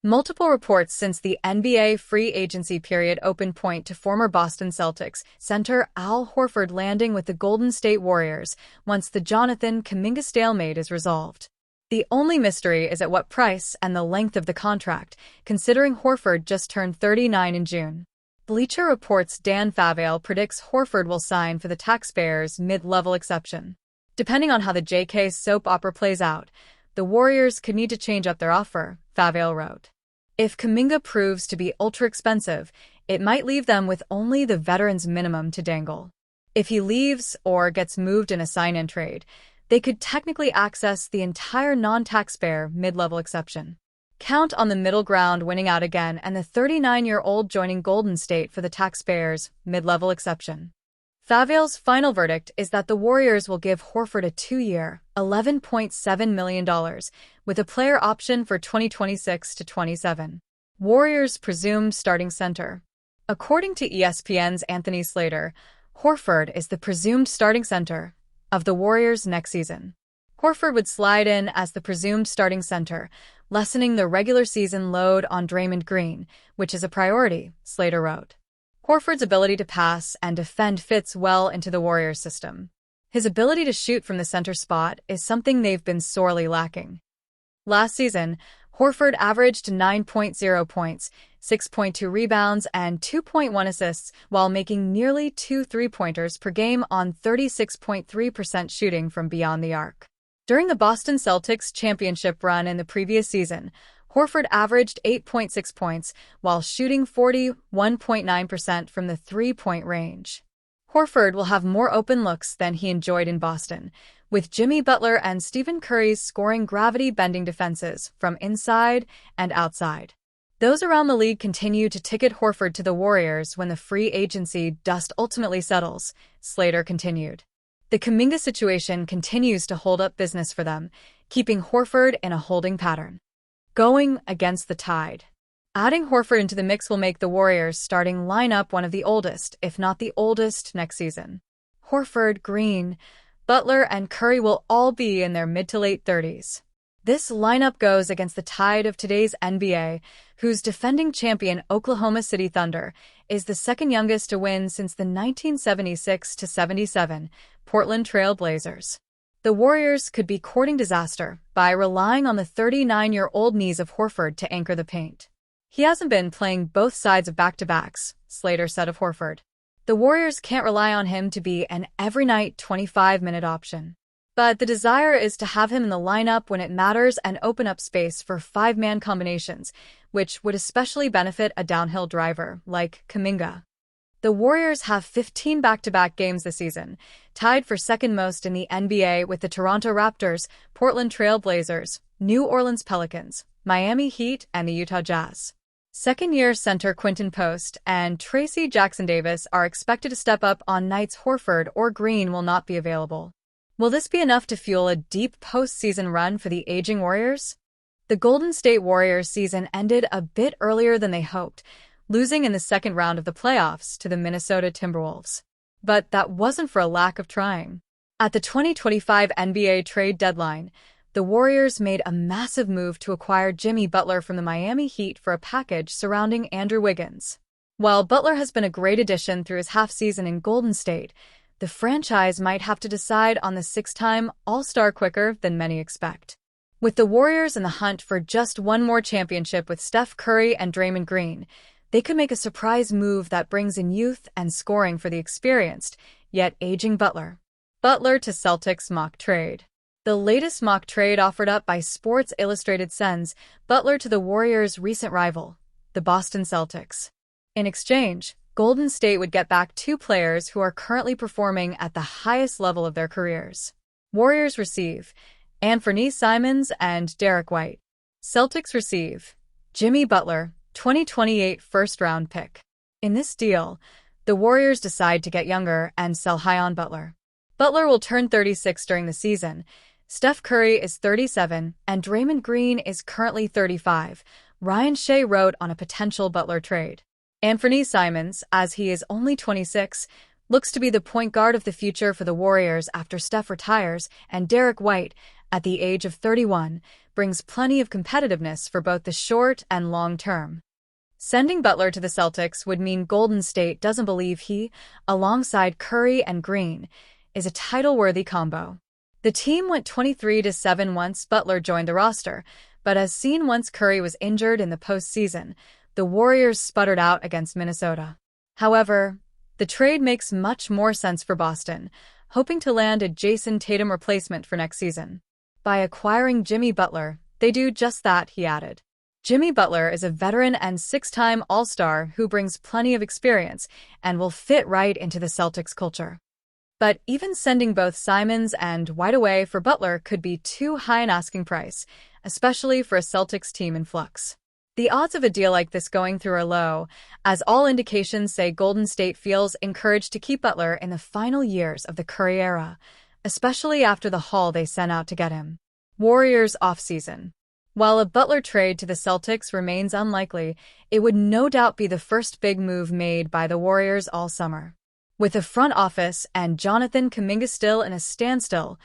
Multiple reports since the NBA free agency period open point to former Boston Celtics center Al Horford landing with the Golden State Warriors once the Jonathan Kuminga stalemate is resolved. The only mystery is at what price and the length of the contract, considering Horford just turned 39 in June. Bleacher Report's Dan Favale predicts Horford will sign for the taxpayers' mid-level exception. Depending on how the JK soap opera plays out, the Warriors could need to change up their offer, Favale wrote. If Kuminga proves to be ultra-expensive, it might leave them with only the veteran's minimum to dangle. If he leaves or gets moved in a sign-in trade, they could technically access the entire non-taxpayer mid-level exception. Count on the middle ground winning out again and the 39-year-old joining Golden State for the taxpayers' mid-level exception. Favale's final verdict is that the Warriors will give Horford a 2-year, $11.7 million, with a player option for 2026 to 27. Warriors' presumed starting center. According to ESPN's Anthony Slater, Horford is the presumed starting center of the Warriors next season. Horford would slide in as the presumed starting center, lessening the regular season load on Draymond Green, which is a priority, Slater wrote. Horford's ability to pass and defend fits well into the Warriors' system. His ability to shoot from the center spot is something they've been sorely lacking. Last season, Horford averaged 9.0 points, 6.2 rebounds, and 2.1 assists while making nearly 2 three-pointers per game on 36.3% shooting from beyond the arc. During the Boston Celtics championship run in the previous season, Horford averaged 8.6 points while shooting 41.9% from the three-point range. Horford will have more open looks than he enjoyed in Boston, with Jimmy Butler and Stephen Curry's scoring gravity-bending defenses from inside and outside. Those around the league continue to ticket Horford to the Warriors when the free agency dust ultimately settles, Slater continued. The Kuminga situation continues to hold up business for them, keeping Horford in a holding pattern. Going against the tide. Adding Horford into the mix will make the Warriors' starting lineup one of the oldest, if not the oldest, next season. Horford, Green, Butler, and Curry will all be in their mid to late 30s. This lineup goes against the tide of today's NBA, whose defending champion Oklahoma City Thunder is the second youngest to win since the 1976-77 Portland Trail Blazers. The Warriors could be courting disaster by relying on the 39-year-old knees of Horford to anchor the paint. He hasn't been playing both sides of back-to-backs, Slater said of Horford. The Warriors can't rely on him to be an every-night 25-minute option. But the desire is to have him in the lineup when it matters and open up space for five-man combinations, which would especially benefit a downhill driver like Kuminga. The Warriors have 15 back-to-back games this season, tied for second most in the NBA with the Toronto Raptors, Portland Trail Blazers, New Orleans Pelicans, Miami Heat, and the Utah Jazz. Second-year center Quinton Post and Tracy Jackson-Davis are expected to step up on nights Horford or Green will not be available. Will this be enough to fuel a deep postseason run for the aging Warriors? The Golden State Warriors season ended a bit earlier than they hoped, losing in the second round of the playoffs to the Minnesota Timberwolves. But that wasn't for a lack of trying. At the 2025 NBA trade deadline, the Warriors made a massive move to acquire Jimmy Butler from the Miami Heat for a package surrounding Andrew Wiggins. While Butler has been a great addition through his half-season in Golden State, the franchise might have to decide on the six-time All-Star quicker than many expect. With the Warriors in the hunt for just one more championship with Steph Curry and Draymond Green, they could make a surprise move that brings in youth and scoring for the experienced, yet aging Butler. Butler to Celtics mock trade. The latest mock trade offered up by Sports Illustrated sends Butler to the Warriors' recent rival, the Boston Celtics. In exchange, Golden State would get back two players who are currently performing at the highest level of their careers. Warriors receive Anthony Simons and Derek White. Celtics receive Jimmy Butler, 2028 first-round pick. In this deal, the Warriors decide to get younger and sell high on Butler. Butler will turn 36 during the season. Steph Curry is 37, and Draymond Green is currently 35, Ryan Shea wrote on a potential Butler trade. Anthony Simons, as he is only 26, looks to be the point guard of the future for the Warriors after Steph retires, and Derek White, at the age of 31, brings plenty of competitiveness for both the short and long term. Sending Butler to the Celtics would mean Golden State doesn't believe he, alongside Curry and Green, is a title-worthy combo. The team went 23-7 once Butler joined the roster, but as seen once Curry was injured in the postseason, the Warriors sputtered out against Minnesota. However, the trade makes much more sense for Boston, hoping to land a Jason Tatum replacement for next season. By acquiring Jimmy Butler, they do just that, he added. Jimmy Butler is a veteran and six-time All-Star who brings plenty of experience and will fit right into the Celtics culture. But even sending both Simons and White away for Butler could be too high an asking price, especially for a Celtics team in flux. The odds of a deal like this going through are low, as all indications say Golden State feels encouraged to keep Butler in the final years of the Curry era, especially after the haul they sent out to get him. Warriors offseason. While a Butler trade to the Celtics remains unlikely, it would no doubt be the first big move made by the Warriors all summer. With the front office and Jonathan Kuminga still in a standstill,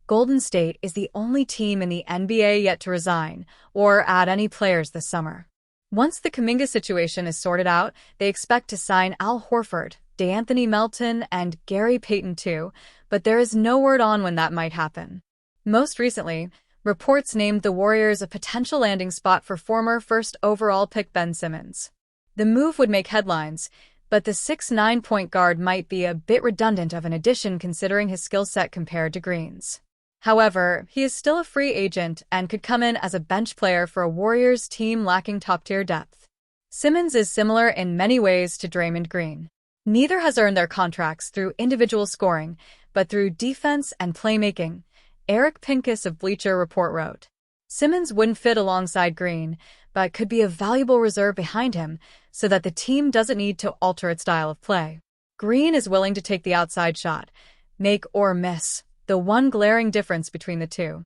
Golden State is the only team in the NBA yet to resign or add any players this summer. Once the Kuminga situation is sorted out, they expect to sign Al Horford, DeAnthony Melton, and Gary Payton too, but there is no word on when that might happen. Most recently, reports named the Warriors a potential landing spot for former first overall pick Ben Simmons. The move would make headlines, but the 6'9" point guard might be a bit redundant of an addition considering his skill set compared to Green's. However, he is still a free agent and could come in as a bench player for a Warriors team lacking top-tier depth. Simmons is similar in many ways to Draymond Green. Neither has earned their contracts through individual scoring, but through defense and playmaking, Eric Pincus of Bleacher Report wrote. Simmons wouldn't fit alongside Green, but could be a valuable reserve behind him so that the team doesn't need to alter its style of play. Green is willing to take the outside shot, make or miss, the one glaring difference between the two.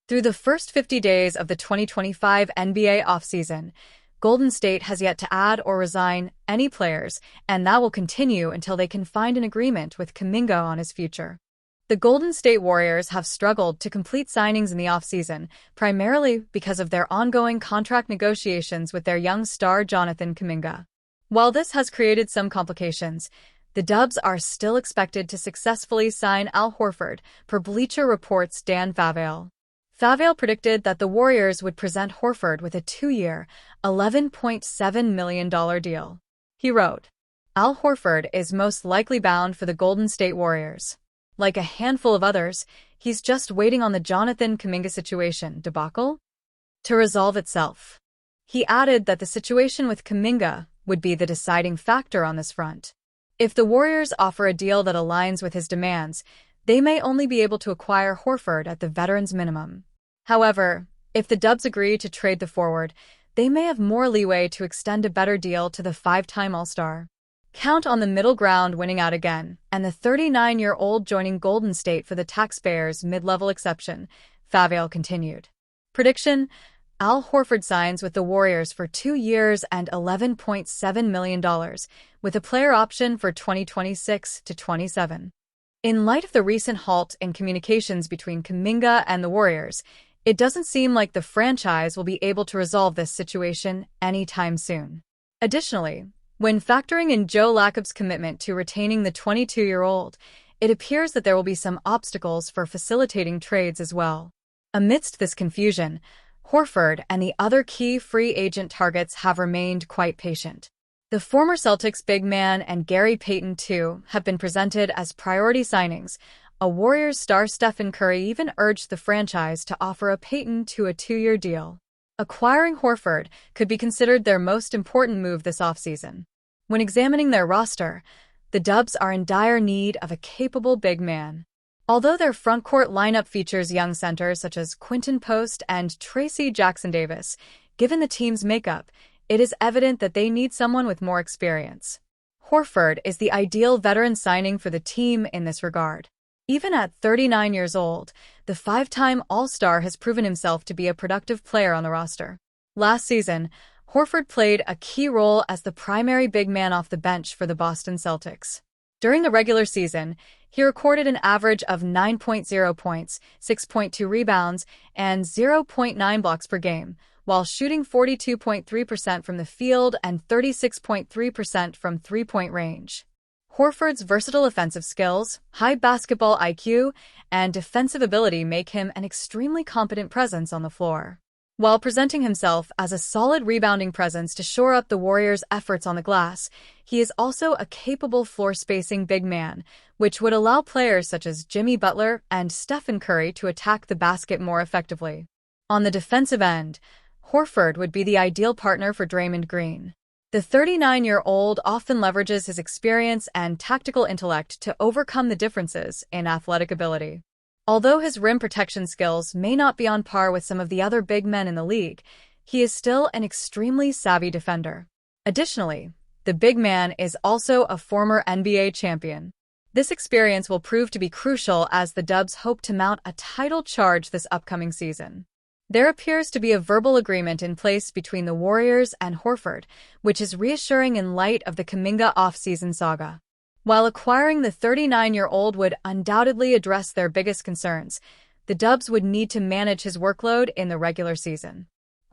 Through the first 50 days of the 2025 NBA offseason, Golden State has yet to add or resign any players, and that will continue until they can find an agreement with Kuminga on his future. The Golden State Warriors have struggled to complete signings in the offseason, primarily because of their ongoing contract negotiations with their young star Jonathan Kuminga. While this has created some complications, the Dubs are still expected to successfully sign Al Horford, per Bleacher Report's Dan Favale. Favale predicted that the Warriors would present Horford with a 2-year, $11.7 million deal. He wrote, Al Horford is most likely bound for the Golden State Warriors. Like a handful of others, he's just waiting on the Jonathan Kuminga situation debacle to resolve itself. He added that the situation with Kuminga would be the deciding factor on this front. If the Warriors offer a deal that aligns with his demands, they may only be able to acquire Horford at the veteran's minimum. However, if the Dubs agree to trade the forward, they may have more leeway to extend a better deal to the 5-time All-Star. Count on the middle ground winning out again, and the 39-year-old joining Golden State for the taxpayers' mid-level exception, Favale continued. Prediction: Al Horford signs with the Warriors for 2 years and $11.7 million, with a player option for 2026 to 27. In light of the recent halt in communications between Kuminga and the Warriors, it doesn't seem like the franchise will be able to resolve this situation anytime soon. Additionally, when factoring in Joe Lacob's commitment to retaining the 22-year-old, it appears that there will be some obstacles for facilitating trades as well. Amidst this confusion, Horford and the other key free agent targets have remained quite patient. The former Celtics big man and Gary Payton too have been presented as priority signings. A Warriors star Stephen Curry even urged the franchise to offer a Payton to a 2-year deal. Acquiring Horford could be considered their most important move this offseason. When examining their roster, the Dubs are in dire need of a capable big man. Although their frontcourt lineup features young centers such as Quinton Post and Tracy Jackson-Davis, given the team's makeup, it is evident that they need someone with more experience. Horford is the ideal veteran signing for the team in this regard. Even at 39 years old, the 5-time All-Star has proven himself to be a productive player on the roster. Last season, Horford played a key role as the primary big man off the bench for the Boston Celtics. During the regular season, He recorded an average of 9.0 points, 6.2 rebounds, and 0.9 blocks per game, while shooting 42.3% from the field and 36.3% from three-point range. Horford's versatile offensive skills, high basketball IQ, and defensive ability make him an extremely competent presence on the floor. While presenting himself as a solid rebounding presence to shore up the Warriors' efforts on the glass, he is also a capable floor-spacing big man, which would allow players such as Jimmy Butler and Stephen Curry to attack the basket more effectively. On the defensive end, Horford would be the ideal partner for Draymond Green. The 39-year-old often leverages his experience and tactical intellect to overcome the differences in athletic ability. Although his rim protection skills may not be on par with some of the other big men in the league, he is still an extremely savvy defender. Additionally, the big man is also a former NBA champion. This experience will prove to be crucial as the Dubs hope to mount a title charge this upcoming season. There appears to be a verbal agreement in place between the Warriors and Horford, which is reassuring in light of the Kuminga off-season saga. While acquiring the 39-year-old would undoubtedly address their biggest concerns, the Dubs would need to manage his workload in the regular season.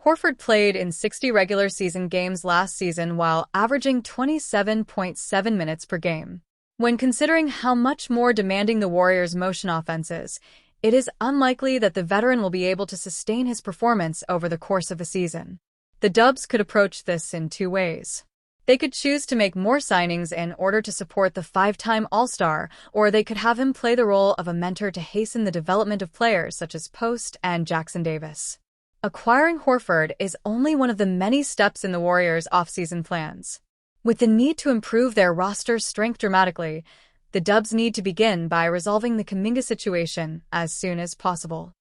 Horford played in 60 regular season games last season while averaging 27.7 minutes per game. When considering how much more demanding the Warriors' motion offense is, it is unlikely that the veteran will be able to sustain his performance over the course of the season. The Dubs could approach this in two ways. They could choose to make more signings in order to support the five-time All-Star, or they could have him play the role of a mentor to hasten the development of players such as Post and Jackson Davis. Acquiring Horford is only one of the many steps in the Warriors' off-season plans. With the need to improve their roster strength dramatically, the Dubs need to begin by resolving the Kuminga situation as soon as possible.